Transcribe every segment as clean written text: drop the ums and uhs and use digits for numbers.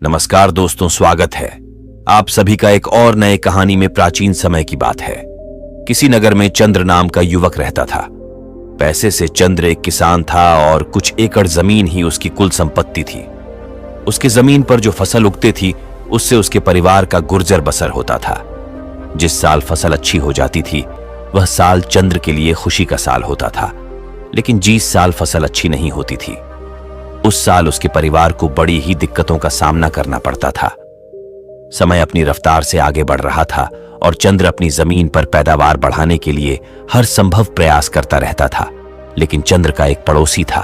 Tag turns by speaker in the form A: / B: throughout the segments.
A: नमस्कार दोस्तों, स्वागत है आप सभी का एक और नए कहानी में। प्राचीन समय की बात है। किसी नगर में चंद्र नाम का युवक रहता था। पैसे से चंद्र एक किसान था और कुछ एकड़ जमीन ही उसकी कुल संपत्ति थी। उसकी जमीन पर जो फसल उगती थी उससे उसके परिवार का गुर्जर बसर होता था। जिस साल फसल अच्छी हो जाती थी वह साल चंद्र के लिए खुशी का साल होता था, लेकिन जिस साल फसल अच्छी नहीं होती थी उस साल उसके परिवार को बड़ी ही दिक्कतों का सामना करना पड़ता था। समय अपनी रफ्तार से आगे बढ़ रहा था और चंद्र अपनी जमीन पर पैदावार बढ़ाने के लिए हर संभव प्रयास करता रहता था। लेकिन चंद्र का एक पड़ोसी था।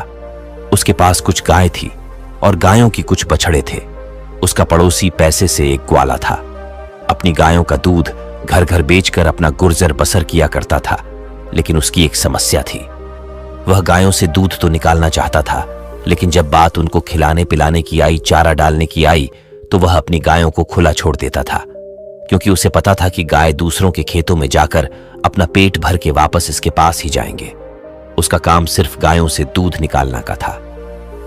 A: उसके पास कुछ गाय थी और गायों की कुछ बछड़े थे। उसका पड़ोसी पैसे से एक ग्वाला था। अपनी गायों का दूध घर घर बेचकर अपना गुर्जर बसर किया करता था, लेकिन उसकी एक समस्या थी। वह गायों से दूध तो निकालना चाहता था, लेकिन जब बात उनको खिलाने पिलाने की आई, चारा डालने की आई, तो वह अपनी गायों को खुला छोड़ देता था, क्योंकि उसे पता था कि गाय दूसरों के खेतों में जाकर अपना पेट भर के वापस इसके पास ही जाएंगे। उसका काम सिर्फ गायों से दूध निकालना का था।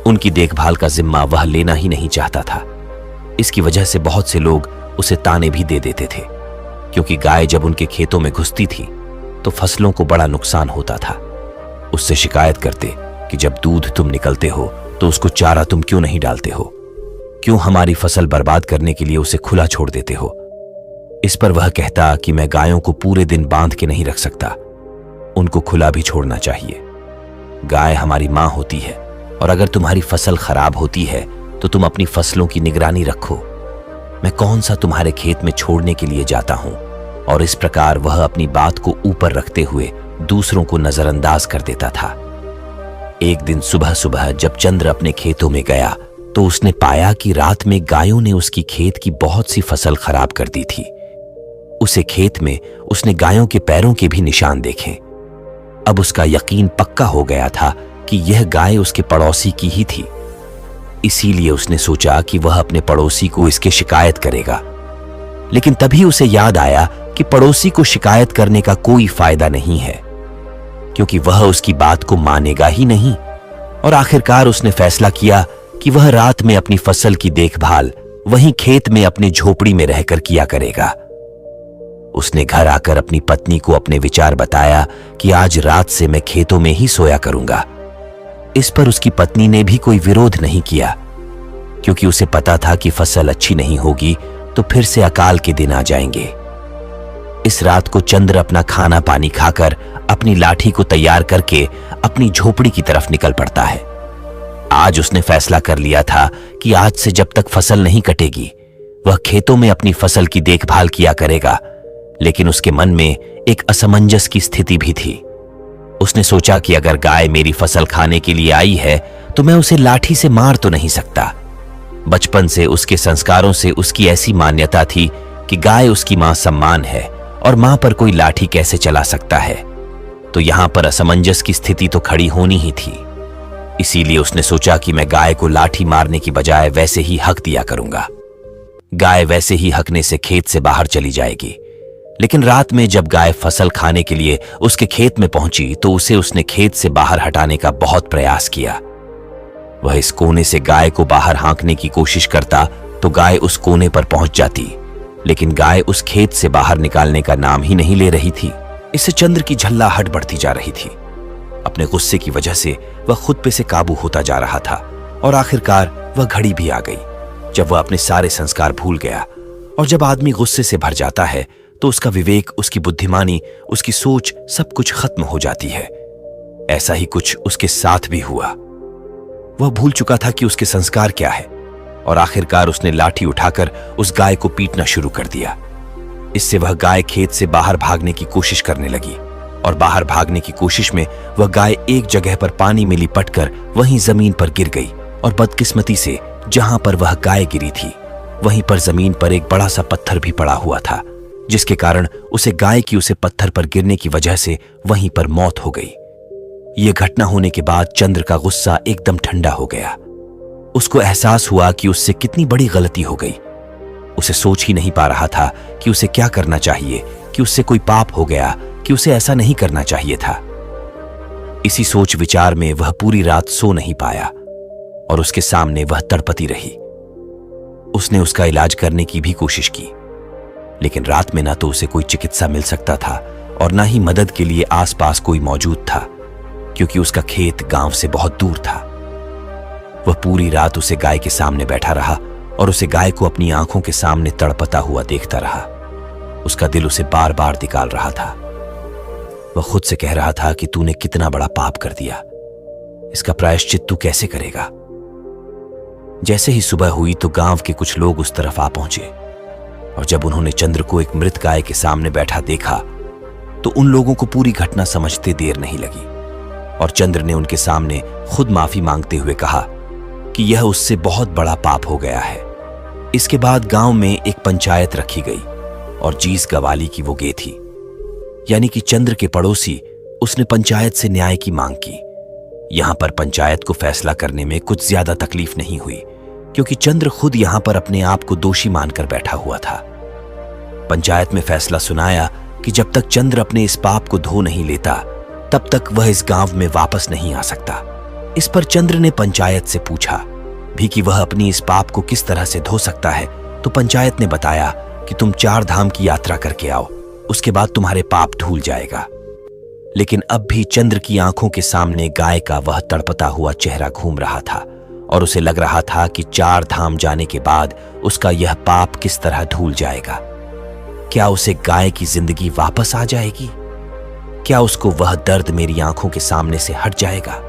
A: उनकी देखभाल का जिम्मा वह लेना ही नहीं चाहता था। इसकी वजह से बहुत से लोग उसे ताने भी दे देते थे, क्योंकि गाय जब उनके खेतों में घुसती थी तो फसलों को बड़ा नुकसान होता था। उससे शिकायत करते कि जब दूध तुम निकलते हो तो उसको चारा तुम क्यों नहीं डालते हो, क्यों हमारी फसल बर्बाद करने के लिए उसे खुला छोड़ देते हो। इस पर वह कहता कि मैं गायों को पूरे दिन बांध के नहीं रख सकता, उनको खुला भी छोड़ना चाहिए। गाय हमारी मां होती है और अगर तुम्हारी फसल खराब होती है तो तुम अपनी फसलों की निगरानी रखो। मैं कौन सा तुम्हारे खेत में छोड़ने के लिए जाता हूं। और इस प्रकार वह अपनी बात को ऊपर रखते हुए दूसरों को नजरअंदाज कर देता था। एक दिन सुबह सुबह जब चंद्र अपने खेतों में गया तो उसने पाया कि रात में गायों ने उसकी खेत की बहुत सी फसल खराब कर दी थी। उसे खेत में उसने गायों के पैरों के भी निशान देखे। अब उसका यकीन पक्का हो गया था कि यह गाय उसके पड़ोसी की ही थी। इसीलिए उसने सोचा कि वह अपने पड़ोसी को इसकी शिकायत करेगा। लेकिन तभी उसे याद आया कि पड़ोसी को शिकायत करने का कोई फायदा नहीं है, क्योंकि वह उसकी बात को मानेगा ही नहीं। और आखिरकार उसने फैसला किया कि वह रात में अपनी फसल की देखभाल वहीं खेत में अपने झोपड़ी में रहकर किया करेगा। उसने घर आकर अपनी पत्नी को अपने विचार बताया कि आज रात से मैं खेतों में ही सोया करूंगा। इस पर उसकी पत्नी ने भी कोई विरोध नहीं किया, क्योंकि उसे पता था कि फसल अच्छी नहीं होगी तो फिर से अकाल के दिन आ जाएंगे। इस रात को चंद्र अपना खाना पानी खाकर अपनी लाठी को तैयार करके अपनी झोपड़ी की तरफ निकल पड़ता है। आज उसने फैसला कर लिया था कि आज से जब तक फसल नहीं कटेगी वह खेतों में अपनी फसल की देखभाल किया करेगा। लेकिन उसके मन में एक असमंजस की स्थिति भी थी। उसने सोचा कि अगर गाय मेरी फसल खाने के लिए आई है तो मैं उसे लाठी से मार तो नहीं सकता। बचपन से उसके संस्कारों से उसकी ऐसी मान्यता थी कि गाय उसकी मां सम्मान है और मां पर कोई लाठी कैसे चला सकता है। तो यहां पर असमंजस की स्थिति तो खड़ी होनी ही थी। इसीलिए उसने सोचा कि मैं गाय को लाठी मारने की बजाय वैसे ही हक दिया करूंगा। गाय वैसे ही हकने से खेत से बाहर चली जाएगी। लेकिन रात में जब गाय फसल खाने के लिए उसके खेत में पहुंची तो उसने खेत से बाहर हटाने का बहुत प्रयास किया। वह इस कोने से गाय को बाहर हाँकने की कोशिश करता तो गाय उस कोने पर पहुंच जाती, लेकिन गाय उस खेत से बाहर निकालने का नाम ही नहीं ले रही थी। इससे चंद्र की झल्लाहट बढ़ती जा रही थी। अपने गुस्से की वजह से वह खुद पे से काबू होता जा रहा था और आखिरकार वह घड़ी भी आ गई जब वह अपने सारे संस्कार भूल गया। और जब आदमी गुस्से से भर जाता है तो उसका विवेक, उसकी बुद्धिमानी, उसकी सोच सब कुछ खत्म हो जाती है। ऐसा ही कुछ उसके साथ भी हुआ। वह भूल चुका था कि उसके संस्कार क्या है और आखिरकार उसने लाठी उठाकर उस गाय को पीटना शुरू कर दिया। इससे वह गाय खेत से बाहर भागने की कोशिश करने लगी और बाहर भागने की कोशिश में वह गाय एक जगह पर पानी में लिपटकर वहीं जमीन पर गिर गई। और बदकिस्मती से जहां पर वह गाय गिरी थी वहीं पर जमीन पर एक बड़ा सा पत्थर भी पड़ा हुआ था, जिसके कारण गाय की उसे पत्थर पर गिरने की वजह से वहीं पर मौत हो गई। यह घटना होने के बाद चंद्र का गुस्सा एकदम ठंडा हो गया। उसको एहसास हुआ कि उससे कितनी बड़ी गलती हो गई। उसे सोच ही नहीं पा रहा था कि उसे क्या करना चाहिए, कि उससे कोई पाप हो गया, कि उसे ऐसा नहीं करना चाहिए था। इसी सोच विचार में वह पूरी रात सो नहीं पाया और उसके सामने वह तड़पती रही। उसने उसका इलाज करने की भी कोशिश की, लेकिन रात में ना तो उसे कोई चिकित्सा मिल सकता था और ना ही मदद के लिए आसपास कोई मौजूद था, क्योंकि उसका खेत गांव से बहुत दूर था। वह पूरी रात उसे गाय के सामने बैठा रहा और उसे गाय को अपनी आंखों के सामने तड़पता हुआ देखता रहा। उसका दिल उसे बार बार निकाल रहा था। वह खुद से कह रहा था कि तूने कितना बड़ा पाप कर दिया, इसका प्रायश्चित तू कैसे करेगा। जैसे ही सुबह हुई तो गांव के कुछ लोग उस तरफ आ पहुंचे, और जब उन्होंने चंद्र को एक मृत गाय के सामने बैठा देखा तो उन लोगों को पूरी घटना समझते देर नहीं लगी, और चंद्र ने उनके सामने खुद माफी मांगते हुए कहा कि यह उससे बहुत बड़ा पाप हो गया है। इसके बाद गांव में एक पंचायत रखी गई और जीस गवाली की वो गे थी, यानी कि चंद्र के पड़ोसी। उसने पंचायत से न्याय की मांग की। यहां पर पंचायत को फैसला करने में कुछ ज्यादा तकलीफ नहीं हुई, क्योंकि चंद्र खुद यहां पर अपने आप को दोषी मानकर बैठा हुआ था। पंचायत में फैसला सुनाया कि जब तक चंद्र अपने इस पाप को धो नहीं लेता तब तक वह इस गांव में वापस नहीं आ सकता। इस पर चंद्र ने पंचायत से पूछा भी कि वह अपनी इस पाप को किस तरह से धो सकता है, तो पंचायत ने बताया कि तुम 4 धाम की यात्रा करके आओ, उसके बाद तुम्हारे पाप धुल जाएगा। लेकिन अब भी चंद्र की आंखों के सामने गाय का वह तड़पता हुआ चेहरा घूम रहा था, और उसे लग रहा था कि 4 धाम जाने के बाद उसका यह पाप किस तरह धुल जाएगा। क्या उसे गाय की जिंदगी वापस आ जाएगी? क्या उसको वह दर्द मेरी आंखों के सामने से हट जाएगा?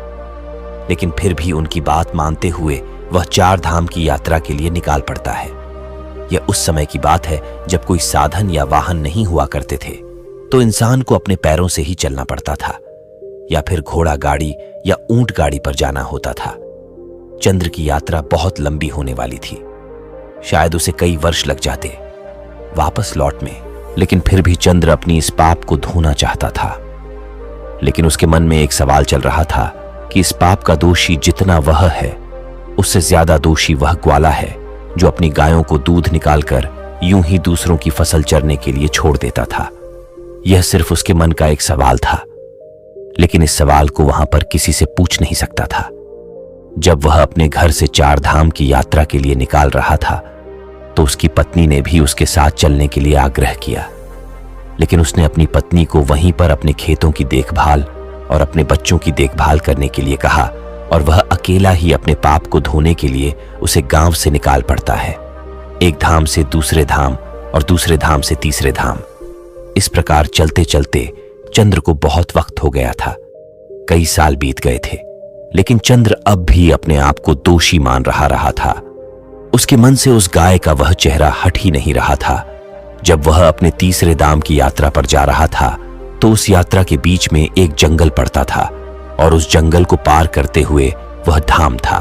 A: लेकिन फिर भी उनकी बात मानते हुए वह 4 धाम की यात्रा के लिए निकाल पड़ता है। यह उस समय की बात है जब कोई साधन या वाहन नहीं हुआ करते थे, तो इंसान को अपने पैरों से ही चलना पड़ता था, या फिर घोड़ा गाड़ी या ऊंट गाड़ी पर जाना होता था। चंद्र की यात्रा बहुत लंबी होने वाली थी। शायद उसे कई वर्ष लग जाते वापस लौट में, लेकिन फिर भी चंद्र अपनी इस पाप को धोना चाहता था। लेकिन उसके मन में एक सवाल चल रहा था कि इस पाप का दोषी जितना वह है, उससे ज्यादा दोषी वह ग्वाला है जो अपनी गायों को दूध निकालकर यूं ही दूसरों की फसल चरने के लिए छोड़ देता था। यह सिर्फ उसके मन का एक सवाल था, लेकिन इस सवाल को वहां पर किसी से पूछ नहीं सकता था। जब वह अपने घर से 4 धाम की यात्रा के लिए निकाल रहा था तो उसकी पत्नी ने भी उसके साथ चलने के लिए आग्रह किया, लेकिन उसने अपनी पत्नी को वहीं पर अपने खेतों की देखभाल और अपने बच्चों की देखभाल करने के लिए कहा, और वह अकेला ही अपने पाप को धोने के लिए उसे गांव से निकाल पड़ता है, एक धाम से दूसरे धाम और दूसरे धाम से तीसरे धाम। इस प्रकार चलते चलते चंद्र को बहुत वक्त हो गया था। कई साल बीत गए थे, लेकिन चंद्र अब भी अपने आप को दोषी मान रहा था। उसके मन से उस गाय का वह चेहरा हट ही नहीं रहा था। जब वह अपने तीसरे धाम की यात्रा पर जा रहा था तो उस यात्रा के बीच में एक जंगल पड़ता था, और उस जंगल को पार करते हुए वह धाम था।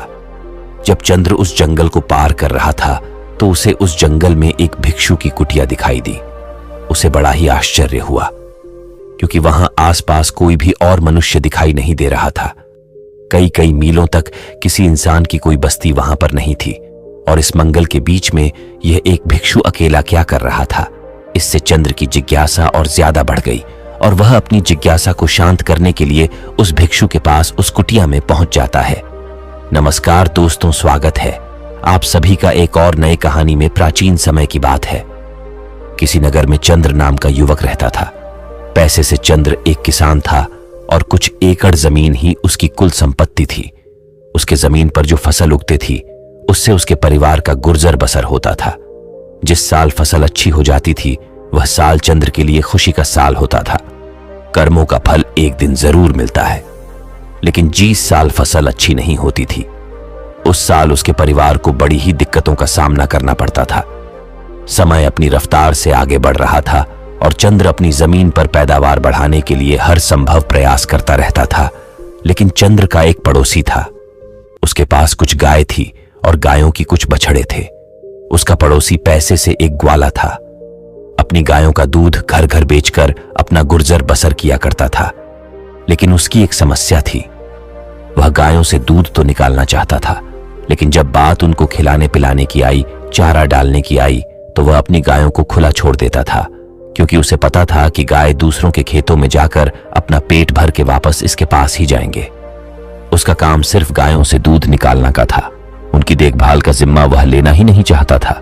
A: जब चंद्र उस जंगल को पार कर रहा था तो उसे उस जंगल में एक भिक्षु की कुटिया दिखाई दी। उसे बड़ा ही आश्चर्य हुआ, क्योंकि वहां आसपास कोई भी और मनुष्य दिखाई नहीं दे रहा था। कई कई मीलों तक किसी इंसान की कोई बस्ती वहां पर नहीं थी, और इस मंगल के बीच में यह एक भिक्षु अकेला क्या कर रहा था। इससे चंद्र की जिज्ञासा और ज्यादा बढ़ गई, और वह अपनी जिज्ञासा को शांत करने के लिए उस भिक्षु के पास उस कुटिया में पहुंच जाता है। नमस्कार दोस्तों, स्वागत है आप सभी का एक और नई कहानी में। प्राचीन समय की बात है। किसी नगर में चंद्र नाम का युवक रहता था। पैसे से चंद्र एक किसान था, और कुछ एकड़ जमीन ही उसकी कुल संपत्ति थी। उसके जमीन पर जो फसल उगती थी उससे उसके परिवार का गुर्जर बसर होता था। जिस साल फसल अच्छी हो जाती थी वह साल चंद्र के लिए खुशी का साल होता था। कर्मों का फल एक दिन जरूर मिलता है, लेकिन जिस साल फसल अच्छी नहीं होती थी उस साल उसके परिवार को बड़ी ही दिक्कतों का सामना करना पड़ता था। समय अपनी रफ्तार से आगे बढ़ रहा था, और चंद्र अपनी जमीन पर पैदावार बढ़ाने के लिए हर संभव प्रयास करता रहता था। लेकिन चंद्र का एक पड़ोसी था। उसके पास कुछ गाय थी और गायों की कुछ बछड़े थे। उसका पड़ोसी पैसे से एक ग्वाला था। अपनी गायों का दूध घर घर बेचकर अपना गुर्जर बसर किया करता था। लेकिन उसकी एक समस्या थी। वह गायों से दूध तो निकालना चाहता था, लेकिन जब बात उनको खिलाने पिलाने की आई, चारा डालने की आई, तो वह अपनी गायों को खुला छोड़ देता था, क्योंकि उसे पता था कि गाय दूसरों के खेतों में जाकर अपना पेट भर के वापस इसके पास ही जाएंगे। उसका काम सिर्फ गायों से दूध निकालना का था, उनकी देखभाल का जिम्मा वह लेना ही नहीं चाहता था।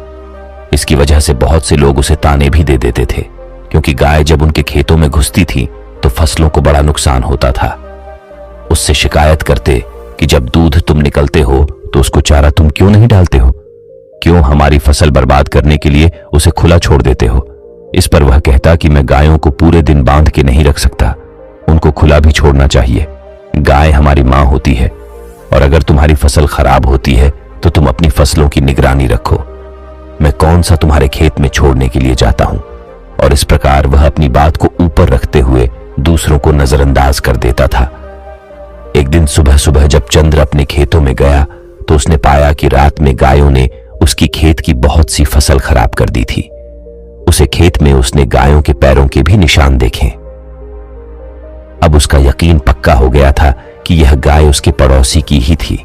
A: इसकी वजह से बहुत से लोग उसे ताने भी दे देते थे, क्योंकि गाय जब उनके खेतों में घुसती थी तो फसलों को बड़ा नुकसान होता था। उससे शिकायत करते कि जब दूध तुम निकलते हो तो उसको चारा तुम क्यों नहीं डालते हो, क्यों हमारी फसल बर्बाद करने के लिए उसे खुला छोड़ देते हो। इस पर वह कहता कि मैं गायों को पूरे दिन बांध के नहीं रख सकता, उनको खुला भी छोड़ना चाहिए। गाय हमारी मां होती है, और अगर तुम्हारी फसल खराब होती है तो तुम अपनी फसलों की निगरानी रखो। मैं कौन सा तुम्हारे खेत में छोड़ने के लिए जाता हूं। और इस प्रकार वह अपनी बात को ऊपर रखते हुए दूसरों को नजरअंदाज कर देता था। एक दिन सुबह सुबह जब चंद्र अपने खेतों में गया तो उसने पाया कि रात में गायों ने उसकी खेत की बहुत सी फसल खराब कर दी थी। उसे खेत में उसने गायों के पैरों के भी निशान देखे। अब उसका यकीन पक्का हो गया था कि यह गाय उसके पड़ोसी की ही थी।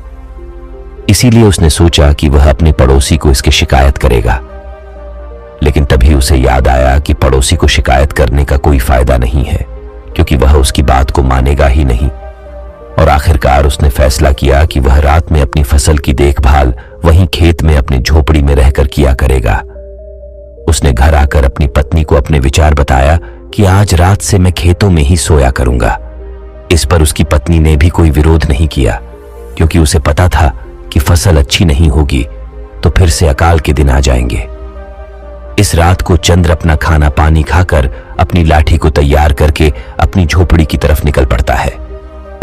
A: इसीलिए उसने सोचा कि वह अपने पड़ोसी को इसकी शिकायत करेगा। लेकिन तभी उसे याद आया कि पड़ोसी को शिकायत करने का कोई फायदा नहीं है, क्योंकि वह उसकी बात को मानेगा ही नहीं। और आखिरकार उसने फैसला किया कि वह रात में अपनी फसल की देखभाल वहीं खेत में अपनी झोपड़ी में रहकर किया करेगा। उसने घर आकर अपनी पत्नी को अपने विचार बताया कि आज रात से मैं खेतों में ही सोया करूंगा। इस पर उसकी पत्नी ने भी कोई विरोध नहीं किया, क्योंकि उसे पता था कि फसल अच्छी नहीं होगी तो फिर से अकाल के दिन आ जाएंगे। इस रात को चंद्र अपना खाना पानी खाकर अपनी लाठी को तैयार करके अपनी झोपड़ी की तरफ निकल पड़ता है।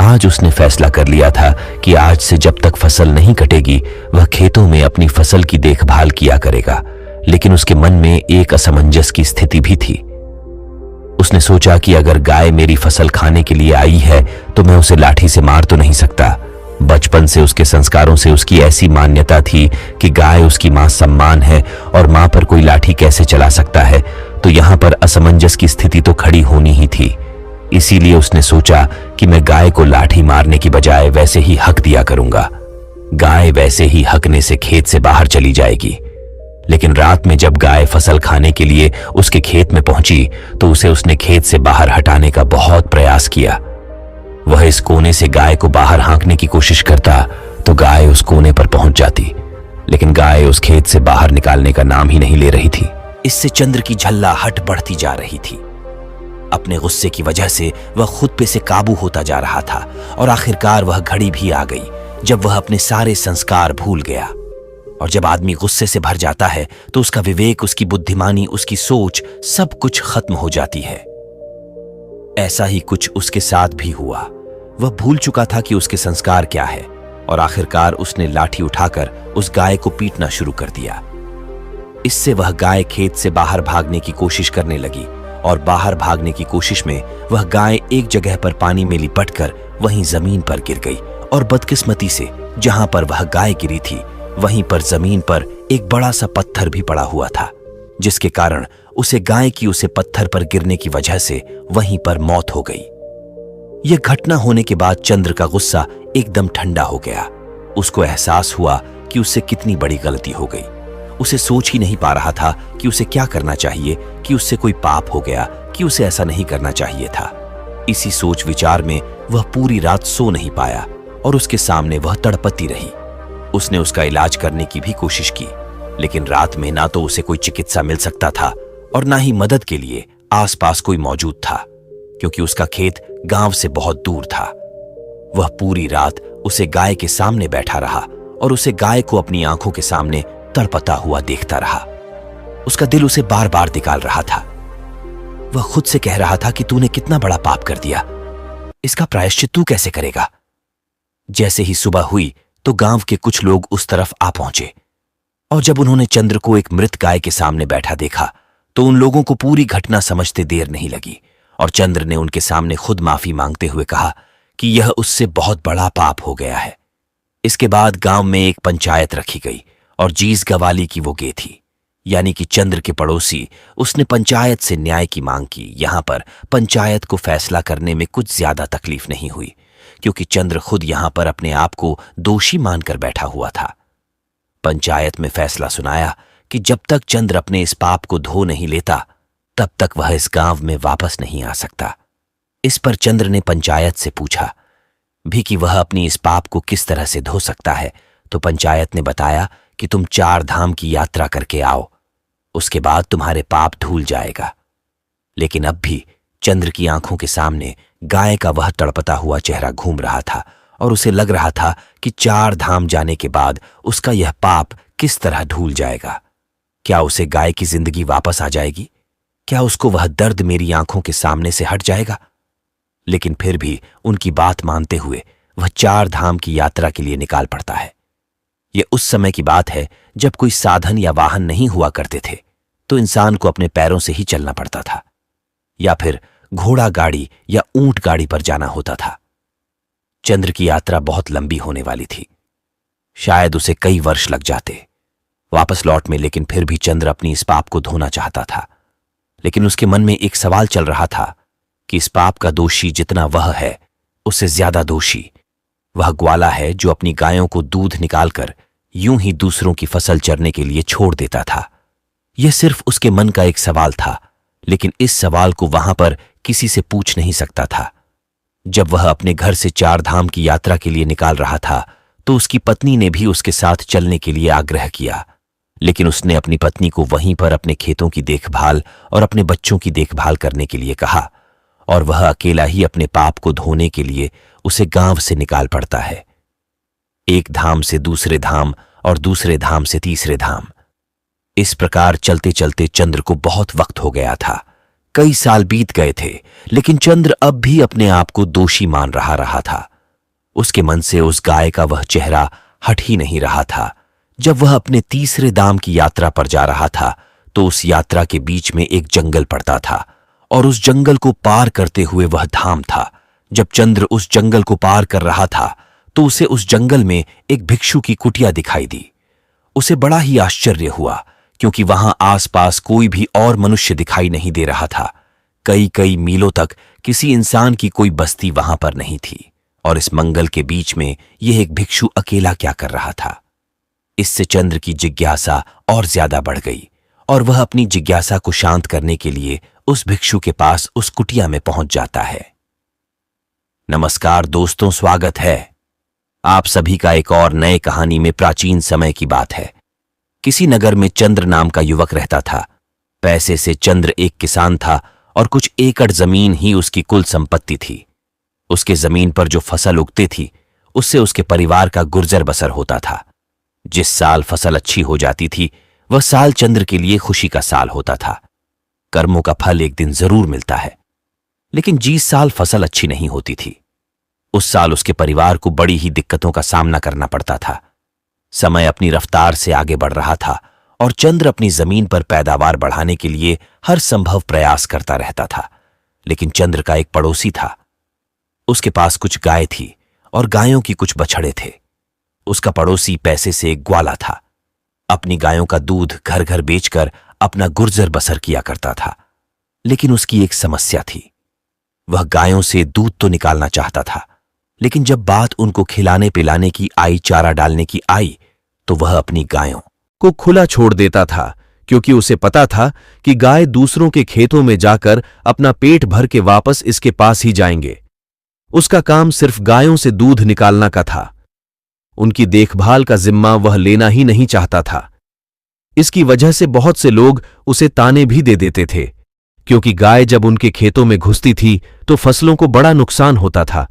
A: आज उसने फैसला कर लिया था कि आज से जब तक फसल नहीं कटेगी वह खेतों में अपनी फसल की देखभाल किया करेगा। लेकिन उसके मन में एक असमंजस की स्थिति भी थी। उसने सोचा कि अगर गाय मेरी फसल खाने के लिए आई है तो मैं उसे लाठी से मार तो नहीं सकता। बचपन से उसके संस्कारों से उसकी ऐसी मान्यता थी कि गाय उसकी मां सम्मान है और मां पर कोई लाठी कैसे चला सकता है। तो यहां पर असमंजस की स्थिति तो खड़ी होनी ही थी। इसीलिए उसने सोचा कि मैं गाय को लाठी मारने की बजाय वैसे ही हक दिया करूंगा। गाय वैसे ही हकने से खेत से बाहर चली जाएगी। लेकिन रात में जब गाय फसल खाने के लिए उसके खेत में पहुंची तो उसे उसने खेत से बाहर हटाने का बहुत प्रयास किया। वह इस कोने से गाय को बाहर हाँकने की कोशिश करता तो गाय उस कोने पर पहुंच जाती, लेकिन गाय उस खेत से बाहर निकालने का नाम ही नहीं ले रही थी। इससे चंद्र की झल्लाहट बढ़ती जा रही थी। अपने गुस्से की वजह से वह खुद पे से काबू होता जा रहा था और आखिरकार वह घड़ी भी आ गई जब वह अपने सारे संस्कार भूल गया। और जब आदमी गुस्से से भर जाता है तो उसका विवेक, उसकी बुद्धिमानी, उसकी सोच सब कुछ खत्म हो जाती है। ऐसा ही कुछ उसके साथ भी हुआ। वह भूल चुका था कि उसके संस्कार क्या है और आखिरकार उसने लाठी उठाकर उस गाय को पीटना शुरू कर दिया। इससे वह गाय खेत से बाहर भागने की कोशिश करने लगी और बाहर भागने की कोशिश में वह गाय एक जगह पर पानी में लिपटकर वहीं जमीन पर गिर गई। और बदकिस्मती से जहां पर वह गाय गिरी थी वहीं पर जमीन पर एक बड़ा सा पत्थर भी पड़ा हुआ था, जिसके कारण उसे गाय की उसे पत्थर पर गिरने की वजह से वहीं पर मौत हो गई। यह घटना होने के बाद चंद्र का गुस्सा एकदम ठंडा हो गया। उसको एहसास हुआ कि उससे कितनी बड़ी गलती हो गई। उसे सोच ही नहीं पा रहा था कि उसे क्या करना चाहिए, कि उससे कोई पाप हो गया, कि उसे ऐसा नहीं करना चाहिए था। इसी सोच विचार में वह पूरी रात सो नहीं पाया और उसके सामने वह तड़पती रही। उसने उसका इलाज करने की भी कोशिश की, लेकिन रात में ना तो उसे कोई चिकित्सा मिल सकता था और ना ही मदद के लिए आसपास कोई मौजूद था, क्योंकि उसका खेत गांव से बहुत दूर था। वह पूरी रात उसे गाय के सामने बैठा रहा और उसे गाय को अपनी आंखों के सामने तड़पता हुआ देखता रहा। उसका दिल उसे बार बार निकाल रहा था। वह खुद से कह रहा था कि तूने कितना बड़ा पाप कर दिया, इसका प्रायश्चित तू कैसे करेगा। जैसे ही सुबह हुई तो गांव के कुछ लोग उस तरफ आ पहुंचे और जब उन्होंने चंद्र को एक मृत गाय के सामने बैठा देखा तो उन लोगों को पूरी घटना समझते देर नहीं लगी और चंद्र ने उनके सामने खुद माफी मांगते हुए कहा कि यह उससे बहुत बड़ा पाप हो गया है। इसके बाद गांव में एक पंचायत रखी गई और जीस गवाली की वो गे थी, यानी कि चंद्र के पड़ोसी। उसने पंचायत से न्याय की मांग की। यहां पर पंचायत को फैसला करने में कुछ ज्यादा तकलीफ नहीं हुई, क्योंकि चंद्र खुद यहां पर अपने आप को दोषी मानकर बैठा हुआ था। पंचायत में फैसला सुनाया कि जब तक चंद्र अपने इस पाप को धो नहीं लेता तब तक वह इस गांव में वापस नहीं आ सकता। इस पर चंद्र ने पंचायत से पूछा भी कि वह अपनी इस पाप को किस तरह से धो सकता है। तो पंचायत ने बताया कि तुम 4 धाम की यात्रा करके आओ, उसके बाद तुम्हारे पाप धुल जाएगा। लेकिन अब भी चंद्र की आंखों के सामने गाय का वह तड़पता हुआ चेहरा घूम रहा था और उसे लग रहा था कि 4 धाम जाने के बाद उसका यह पाप किस तरह धुल जाएगा। क्या उसे गाय की जिंदगी वापस आ जाएगी? क्या उसको वह दर्द मेरी आंखों के सामने से हट जाएगा? लेकिन फिर भी उनकी बात मानते हुए वह 4 धाम की यात्रा के लिए निकाल पड़ता है। यह उस समय की बात है जब कोई साधन या वाहन नहीं हुआ करते थे, तो इंसान को अपने पैरों से ही चलना पड़ता था या फिर घोड़ा गाड़ी या ऊंट गाड़ी पर जाना होता था। चंद्र की यात्रा बहुत लंबी होने वाली थी। शायद उसे कई वर्ष लग जाते वापस लौट में, लेकिन फिर भी चंद्र अपनी इस पाप को धोना चाहता था। लेकिन उसके मन में एक सवाल चल रहा था कि इस पाप का दोषी जितना वह है, उससे ज्यादा दोषी वह ग्वाला है जो अपनी गायों को दूध निकालकर यूं ही दूसरों की फसल चरने के लिए छोड़ देता था। यह सिर्फ उसके मन का एक सवाल था, लेकिन इस सवाल को वहां पर किसी से पूछ नहीं सकता था। जब वह अपने घर से 4 धाम की यात्रा के लिए निकाल रहा था, तो उसकी पत्नी ने भी उसके साथ चलने के लिए आग्रह किया, लेकिन उसने अपनी पत्नी को वहीं पर अपने खेतों की देखभाल और अपने बच्चों की देखभाल करने के लिए कहा और वह अकेला ही अपने पाप को धोने के लिए उसे गांव से निकाल पड़ता है। एक धाम से दूसरे धाम और दूसरे धाम से तीसरे धाम। इस प्रकार चलते चलते चंद्र को बहुत वक्त हो गया था। कई साल बीत गए थे, लेकिन चंद्र अब भी अपने आप को दोषी मान रहा था। उसके मन से उस गाय का वह चेहरा हट ही नहीं रहा था। जब वह अपने तीसरे धाम की यात्रा पर जा रहा था, तो उस यात्रा के बीच में एक जंगल पड़ता था और उस जंगल को पार करते हुए वह धाम था। जब चंद्र उस जंगल को पार कर रहा था, तो उसे उस जंगल में एक भिक्षु की कुटिया दिखाई दी। उसे बड़ा ही आश्चर्य हुआ, क्योंकि वहां आसपास कोई भी और मनुष्य दिखाई नहीं दे रहा था। कई कई मीलों तक किसी इंसान की कोई बस्ती वहां पर नहीं थी, और इस मंगल के बीच में यह एक भिक्षु अकेला क्या कर रहा था। इससे चंद्र की जिज्ञासा और ज्यादा बढ़ गई और वह अपनी जिज्ञासा को शांत करने के लिए उस भिक्षु के पास उस कुटिया में पहुंच जाता है। नमस्कार दोस्तों, स्वागत है आप सभी का एक और नए कहानी में। प्राचीन समय की बात है। किसी नगर में चंद्र नाम का युवक रहता था। पैसे से चंद्र एक किसान था और कुछ एकड़ जमीन ही उसकी कुल संपत्ति थी। उसके जमीन पर जो फसल उगती थी, उससे उसके परिवार का गुर्जर बसर होता था। जिस साल फसल अच्छी हो जाती थी, वह साल चंद्र के लिए खुशी का साल होता था। कर्मों का फल एक दिन जरूर मिलता है। लेकिन जिस साल फसल अच्छी नहीं होती थी, उस साल उसके परिवार को बड़ी ही दिक्कतों का सामना करना पड़ता था। समय अपनी रफ्तार से आगे बढ़ रहा था और चंद्र अपनी जमीन पर पैदावार बढ़ाने के लिए हर संभव प्रयास करता रहता था। लेकिन चंद्र का एक पड़ोसी था। उसके पास कुछ गाय थी और गायों की कुछ बछड़े थे। उसका पड़ोसी पैसे से एक ग्वाला था। अपनी गायों का दूध घर घर बेचकर अपना गुर्जर बसर किया करता था। लेकिन उसकी एक समस्या थी। वह गायों से दूध तो निकालना चाहता था, लेकिन जब बात उनको खिलाने पिलाने की आई, चारा डालने की आई, तो वह अपनी गायों को खुला छोड़ देता था, क्योंकि उसे पता था कि गाय दूसरों के खेतों में जाकर अपना पेट भर के वापस इसके पास ही जाएंगे। उसका काम सिर्फ गायों से दूध निकालना का था। उनकी देखभाल का जिम्मा वह लेना ही नहीं चाहता था। इसकी वजह से बहुत से लोग उसे ताने भी दे देते थे, क्योंकि गाय जब उनके खेतों में घुसती थी तो फसलों को बड़ा नुकसान होता था।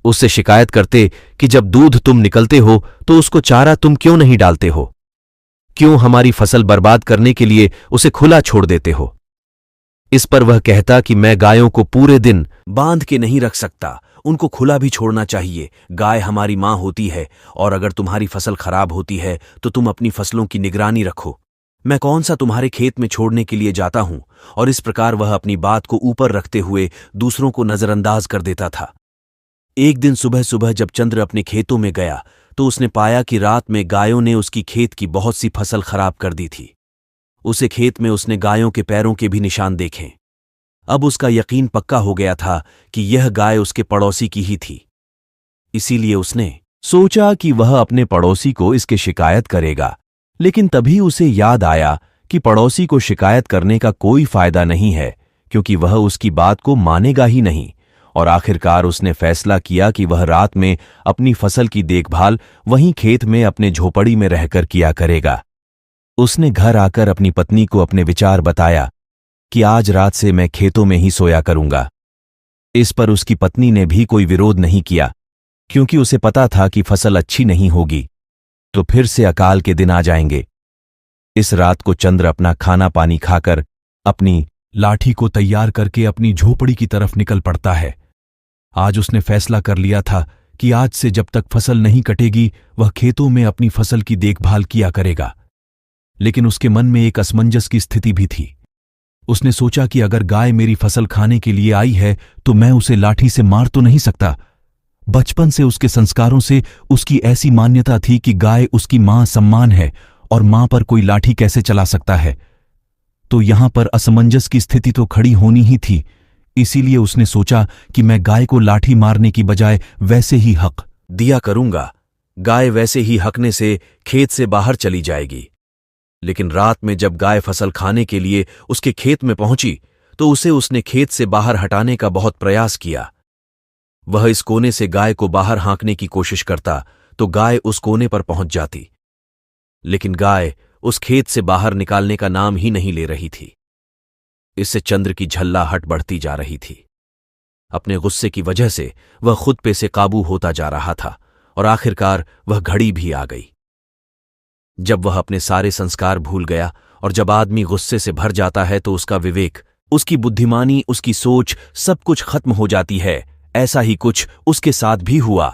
A: उससे शिकायत करते कि जब दूध तुम निकलते हो तो उसको चारा तुम क्यों नहीं डालते हो? क्यों हमारी फसल बर्बाद करने के लिए उसे खुला छोड़ देते हो? इस पर वह कहता कि मैं गायों को पूरे दिन बांध के नहीं रख सकता, उनको खुला भी छोड़ना चाहिए। गाय हमारी मां होती है, और अगर तुम्हारी फसल खराब होती है तो तुम अपनी फसलों की निगरानी रखो। मैं कौन सा तुम्हारे खेत में छोड़ने के लिए जाता हूं? और इस प्रकार वह अपनी बात को ऊपर रखते हुए दूसरों को नजरअंदाज कर देता था। एक दिन सुबह सुबह जब चंद्र अपने खेतों में गया, तो उसने पाया कि रात में गायों ने उसकी खेत की बहुत सी फसल खराब कर दी थी। उसे खेत में उसने गायों के पैरों के भी निशान देखे। अब उसका यकीन पक्का हो गया था कि यह गाय उसके पड़ोसी की ही थी। इसीलिए उसने सोचा कि वह अपने पड़ोसी को इसकी शिकायत करेगा। लेकिन तभी उसे याद आया कि पड़ोसी को शिकायत करने का कोई फायदा नहीं है, क्योंकि वह उसकी बात को मानेगा ही नहीं और आखिरकार उसने फैसला किया कि वह रात में अपनी फसल की देखभाल वहीं खेत में अपने झोपड़ी में रहकर किया करेगा। उसने घर आकर अपनी पत्नी को अपने विचार बताया कि आज रात से मैं खेतों में ही सोया करूंगा। इस पर उसकी पत्नी ने भी कोई विरोध नहीं किया, क्योंकि उसे पता था कि फसल अच्छी नहीं होगी तो फिर से अकाल के दिन आ जाएंगे। इस रात को चंद्र अपना खाना पानी खाकर अपनी लाठी को तैयार करके अपनी झोपड़ी की तरफ निकल पड़ता है। आज उसने फैसला कर लिया था कि आज से जब तक फसल नहीं कटेगी वह खेतों में अपनी फसल की देखभाल किया करेगा। लेकिन उसके मन में एक असमंजस की स्थिति भी थी। उसने सोचा कि अगर गाय मेरी फसल खाने के लिए आई है तो मैं उसे लाठी से मार तो नहीं सकता। बचपन से उसके संस्कारों से उसकी ऐसी मान्यता थी कि गाय उसकी मां सम्मान है और मां पर कोई लाठी कैसे चला सकता है। तो यहां पर असमंजस की स्थिति तो खड़ी होनी ही थी। इसीलिए उसने सोचा कि मैं गाय को लाठी मारने की बजाय वैसे ही हक दिया करूंगा। गाय वैसे ही हकने से खेत से बाहर चली जाएगी। लेकिन रात में जब गाय फसल खाने के लिए उसके खेत में पहुंची तो उसने खेत से बाहर हटाने का बहुत प्रयास किया। वह इस कोने से गाय को बाहर हाँकने की कोशिश करता तो गाय उस कोने पर पहुंच जाती, लेकिन गाय उस खेत से बाहर निकालने का नाम ही नहीं ले रही थी। इससे चंद्र की झल्लाहट बढ़ती जा रही थी। अपने गुस्से की वजह से वह खुद पे से काबू होता जा रहा था और आखिरकार वह घड़ी भी आ गई जब वह अपने सारे संस्कार भूल गया। और जब आदमी गुस्से से भर जाता है तो उसका विवेक, उसकी बुद्धिमानी, उसकी सोच सब कुछ खत्म हो जाती है। ऐसा ही कुछ उसके साथ भी हुआ।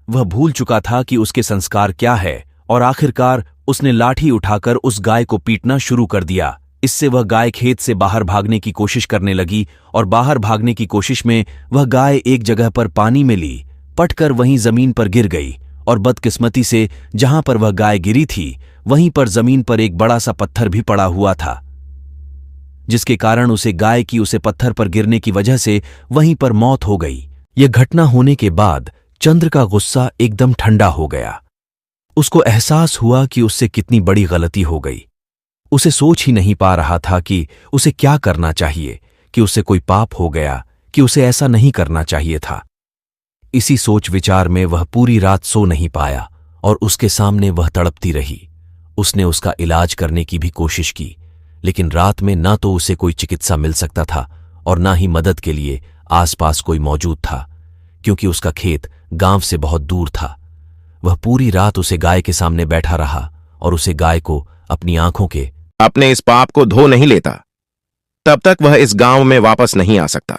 A: वह भूल चुका था कि उसके संस्कार क्या है और आखिरकार उसने लाठी उठाकर उस गाय को पीटना शुरू कर दिया। इससे वह गाय खेत से बाहर भागने की कोशिश करने लगी और बाहर भागने की कोशिश में वह गाय एक जगह पर पानी में ली, पटकर वहीं जमीन पर गिर गई। और बदकिस्मती से जहां पर वह गाय गिरी थी वहीं पर जमीन पर एक बड़ा सा पत्थर भी पड़ा हुआ था, जिसके कारण उसे गाय की उसे पत्थर पर गिरने की वजह से वहीं पर मौत हो गई। यह घटना होने के बाद चंद्र का गुस्सा एकदम ठंडा हो गया। उसको एहसास हुआ कि उससे कितनी बड़ी गलती हो गई। उसे सोच ही नहीं पा रहा था कि उसे क्या करना चाहिए, कि उसे कोई पाप हो गया, कि उसे ऐसा नहीं करना चाहिए था। इसी सोच विचार में वह पूरी रात सो नहीं पाया और उसके सामने वह तड़पती रही। उसने उसका इलाज करने की भी कोशिश की, लेकिन रात में ना तो उसे कोई चिकित्सा मिल सकता था और ना ही मदद के लिए आसपास कोई मौजूद था, क्योंकि उसका खेत गांव से बहुत दूर था। वह पूरी रात उसे गाय के सामने बैठा रहा और उसे गाय को अपनी आंखों के
B: अपने इस पाप को धो नहीं लेता तब तक वह इस गांव में वापस नहीं आ सकता।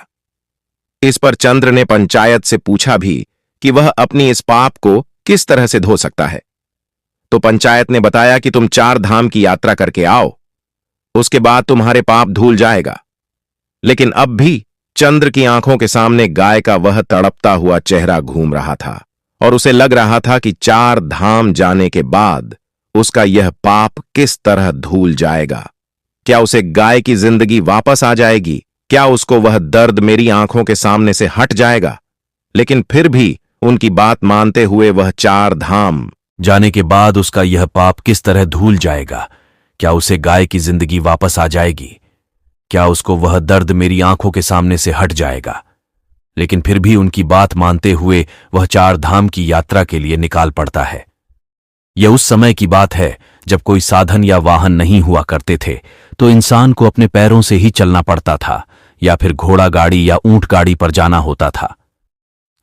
B: इस पर चंद्र ने पंचायत से पूछा भी कि वह अपनी इस पाप को किस तरह से धो सकता है। तो पंचायत ने बताया कि तुम 4 धाम की यात्रा करके आओ, उसके बाद तुम्हारे पाप धुल जाएगा। लेकिन अब भी चंद्र की आंखों के सामने गाय का वह तड़पता हुआ चेहरा घूम रहा था और उसे लग रहा था कि 4 धाम जाने के बाद उसका यह पाप किस तरह धुल जाएगा। क्या उसे गाय की जिंदगी वापस आ जाएगी? क्या उसको वह दर्द मेरी आंखों के सामने से हट जाएगा? लेकिन फिर भी उनकी बात मानते हुए वह 4 धाम
A: जाने के बाद उसका यह पाप किस तरह धुल जाएगा? क्या उसे गाय की जिंदगी वापस आ जाएगी? क्या उसको वह दर्द मेरी आंखों के सामने से हट जाएगा? लेकिन फिर भी उनकी बात मानते हुए वह 4 धाम की यात्रा के लिए निकाल पड़ता है। यह उस समय की बात है जब कोई साधन या वाहन नहीं हुआ करते थे, तो इंसान को अपने पैरों से ही चलना पड़ता था या फिर घोड़ा गाड़ी या ऊंट गाड़ी पर जाना होता था।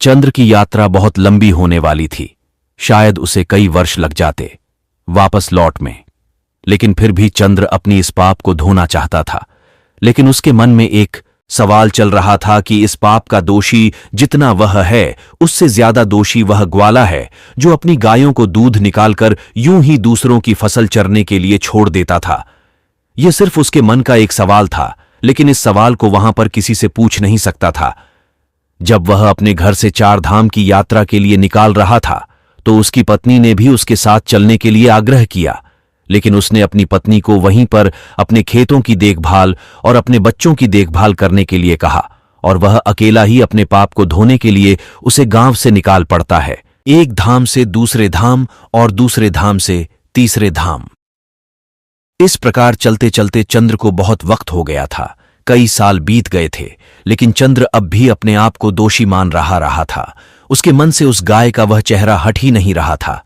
A: चंद्र की यात्रा बहुत लंबी होने वाली थी। शायद उसे कई वर्ष लग जाते वापस लौट में, लेकिन फिर भी चंद्र अपनी इस पाप को धोना चाहता था। लेकिन उसके मन में एक सवाल चल रहा था कि इस पाप का दोषी जितना वह है, उससे ज्यादा दोषी वह ग्वाला है जो अपनी गायों को दूध निकालकर यूं ही दूसरों की फसल चरने के लिए छोड़ देता था। यह सिर्फ उसके मन का एक सवाल था, लेकिन इस सवाल को वहां पर किसी से पूछ नहीं सकता था। जब वह अपने घर से 4 धाम की यात्रा के लिए निकाल रहा था तो उसकी पत्नी ने भी उसके साथ चलने के लिए आग्रह किया, लेकिन उसने अपनी पत्नी को वहीं पर अपने खेतों की देखभाल और अपने बच्चों की देखभाल करने के लिए कहा और वह अकेला ही अपने पाप को धोने के लिए उसे गांव से निकाल पड़ता है, एक धाम से दूसरे धाम और दूसरे धाम से तीसरे धाम। इस प्रकार चलते चलते चंद्र को बहुत वक्त हो गया था। कई साल बीत गए थे, लेकिन चंद्र अब भी अपने आप को दोषी मान रहा था। उसके मन से उस गाय का वह चेहरा हट ही नहीं रहा था।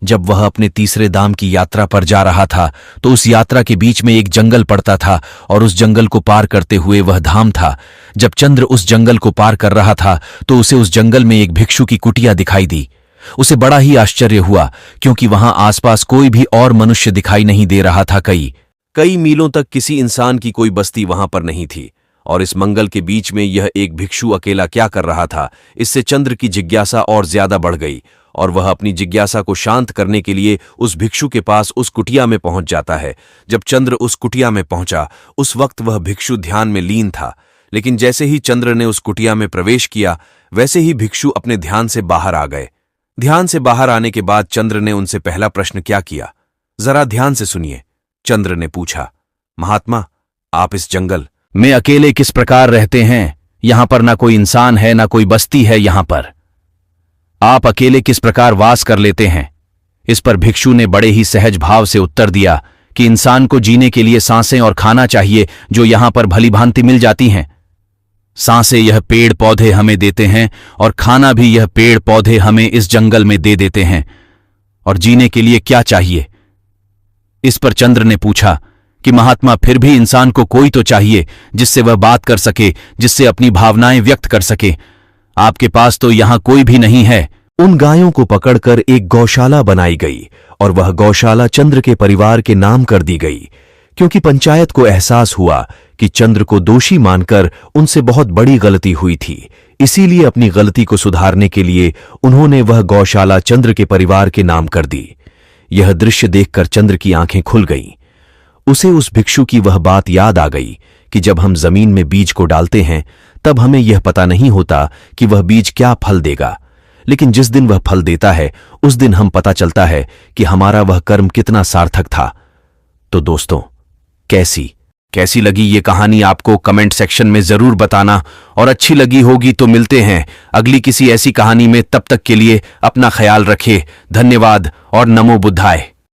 A: जब वह अपने तीसरे धाम की यात्रा पर जा रहा था तो उस यात्रा के बीच में एक जंगल पड़ता था और उस जंगल को पार करते हुए वह धाम था। जब चंद्र उस जंगल को पार कर रहा था तो उसे उस जंगल में एक भिक्षु की कुटिया दिखाई दी। उसे बड़ा ही आश्चर्य हुआ, क्योंकि वहां आसपास कोई भी और मनुष्य दिखाई नहीं दे रहा था। कई मीलों तक किसी इंसान की कोई बस्ती वहां पर नहीं थी, और इस मंगल के बीच में यह एक भिक्षु अकेला क्या कर रहा था, इससे चंद्र की जिज्ञासा और ज्यादा बढ़ गई और वह अपनी जिज्ञासा को शांत करने के लिए उस भिक्षु के पास उस कुटिया में पहुंच जाता है। जब चंद्र उस कुटिया में पहुंचा, उस वक्त वह भिक्षु ध्यान में लीन था, लेकिन जैसे ही चंद्र ने उस कुटिया में प्रवेश किया, वैसे ही भिक्षु अपने ध्यान से बाहर आ गए। ध्यान से बाहर आने के बाद चंद्र ने उनसे पहला प्रश्न क्या किया, जरा ध्यान से सुनिए। चंद्र ने पूछा, महात्मा, आप इस जंगल में अकेले किस प्रकार रहते हैं? यहां पर ना कोई इंसान है, ना कोई बस्ती है। यहां पर आप अकेले किस प्रकार वास कर लेते हैं? इस पर भिक्षु ने बड़े ही सहज भाव से उत्तर दिया कि इंसान को जीने के लिए सांसें और खाना चाहिए, जो यहां पर भली भांति मिल जाती हैं। सांसें यह पेड़ पौधे हमें देते हैं और खाना भी यह पेड़ पौधे हमें इस जंगल में दे देते हैं, और जीने के लिए क्या चाहिए? इस पर चंद्र ने पूछा कि महात्मा, फिर भी इंसान को कोई तो चाहिए जिससे वह बात कर सके, जिससे अपनी भावनाएं व्यक्त कर सके। आपके पास तो यहां कोई भी नहीं है।
C: उन गायों को पकड़कर एक गौशाला बनाई गई और वह गौशाला चंद्र के परिवार के नाम कर दी गई, क्योंकि पंचायत को एहसास हुआ कि चंद्र को दोषी मानकर उनसे बहुत बड़ी गलती हुई थी। इसीलिए अपनी गलती को सुधारने के लिए उन्होंने वह गौशाला चंद्र के परिवार के नाम कर दी। यह दृश्य देखकर चंद्र की आंखें खुल गईं। उसे उस भिक्षु की वह बात याद आ गई कि जब हम जमीन में बीज को डालते हैं तब हमें यह पता नहीं होता कि वह बीज क्या फल देगा, लेकिन जिस दिन वह फल देता है उस दिन हम पता चलता है कि हमारा वह कर्म कितना सार्थक था। तो दोस्तों, कैसी लगी ये कहानी आपको कमेंट सेक्शन में जरूर बताना, और अच्छी लगी होगी तो मिलते हैं अगली किसी ऐसी कहानी में। तब तक के लिए अपना ख्याल रखें। धन्यवाद और नमो बुद्धाय।